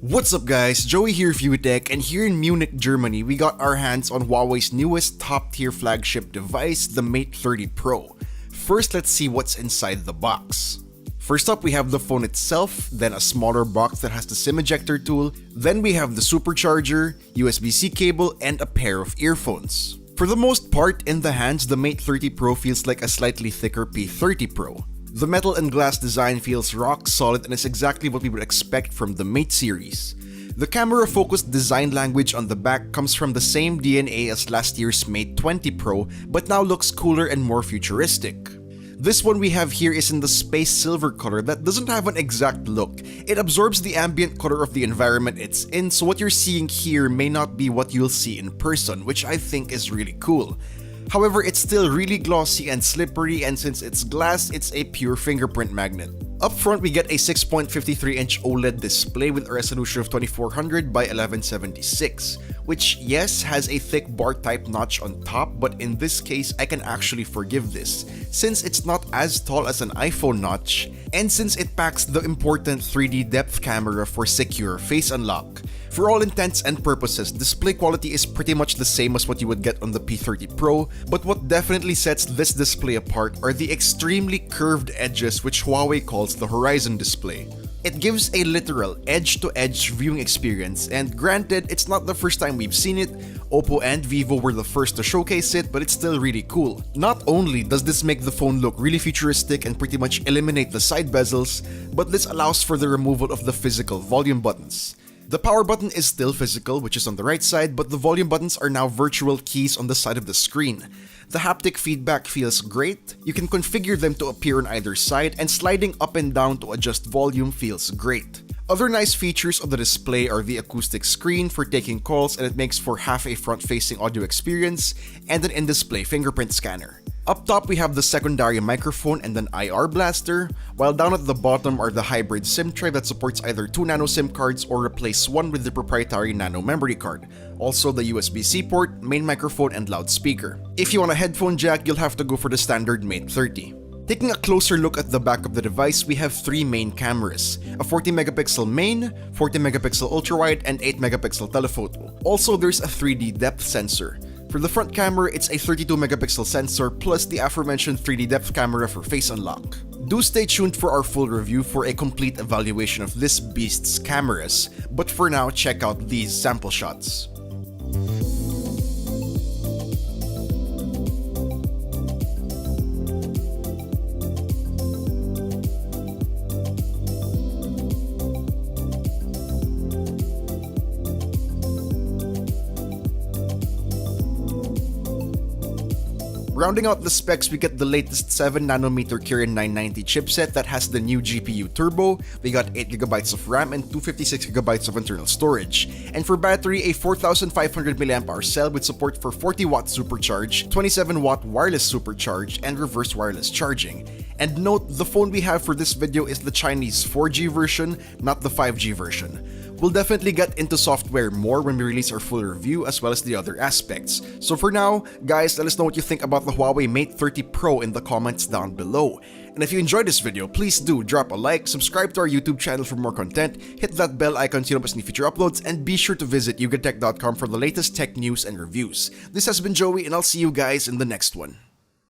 What's up guys, Joey here with ViewTech, and here in Munich, Germany, we got our hands on Huawei's newest top-tier flagship device, the Mate 30 Pro. First, let's see what's inside the box. First up, we have the phone itself, then a smaller box that has the SIM ejector tool, then we have the supercharger, USB-C cable, and a pair of earphones. For the most part, in the hands, the Mate 30 Pro feels like a slightly thicker P30 Pro. The metal and glass design feels rock solid and is exactly what we would expect from the Mate series. The camera-focused design language on the back comes from the same DNA as last year's Mate 20 Pro, but now looks cooler and more futuristic. This one we have here is in the space silver color that doesn't have an exact look. It absorbs the ambient color of the environment it's in, so what you're seeing here may not be what you'll see in person, which I think is really cool. However, it's still really glossy and slippery, and since it's glass, it's a pure fingerprint magnet. Up front, we get a 6.53-inch OLED display with a resolution of 2400 by 1176, which yes, has a thick bar-type notch on top, but in this case, I can actually forgive this, since it's not as tall as an iPhone notch, and since it packs the important 3D depth camera for secure face unlock. For all intents and purposes, display quality is pretty much the same as what you would get on the P30 Pro, but what definitely sets this display apart are the extremely curved edges which Huawei calls the Horizon display. It gives a literal edge-to-edge viewing experience, and granted, it's not the first time we've seen it. Oppo and Vivo were the first to showcase it, but it's still really cool. Not only does this make the phone look really futuristic and pretty much eliminate the side bezels, but this allows for the removal of the physical volume buttons. The power button is still physical, which is on the right side, but the volume buttons are now virtual keys on the side of the screen. The haptic feedback feels great, you can configure them to appear on either side, and sliding up and down to adjust volume feels great. Other nice features of the display are the acoustic screen for taking calls, and it makes for half a front-facing audio experience, and an in-display fingerprint scanner. Up top, we have the secondary microphone and an IR blaster, while down at the bottom are the hybrid SIM tray that supports either 2 nano SIM cards or replace one with the proprietary nano memory card. Also the USB-C port, main microphone, and loudspeaker. If you want a headphone jack, you'll have to go for the standard Mate 30. Taking a closer look at the back of the device, we have 3 main cameras, a 40-megapixel main, 40-megapixel ultrawide, and 8-megapixel telephoto. Also, there's a 3D depth sensor. For the front camera, it's a 32-megapixel sensor plus the aforementioned 3D depth camera for face unlock. Do stay tuned for our full review for a complete evaluation of this beast's cameras, but for now, check out these sample shots. Rounding out the specs, we get the latest 7nm Kirin 990 chipset that has the new GPU turbo. We got 8GB of RAM and 256GB of internal storage. And for battery, a 4500 mAh cell with support for 40W supercharge, 27W wireless supercharge, and reverse wireless charging. And note, the phone we have for this video is the Chinese 4G version, not the 5G version. We'll definitely get into software more when we release our full review as well as the other aspects. So for now, guys, let us know what you think about the Huawei Mate 30 Pro in the comments down below. And if you enjoyed this video, please do drop a like, subscribe to our YouTube channel for more content, hit that bell icon to notice any future uploads, and be sure to visit yougettech.com for the latest tech news and reviews. This has been Joey, and I'll see you guys in the next one.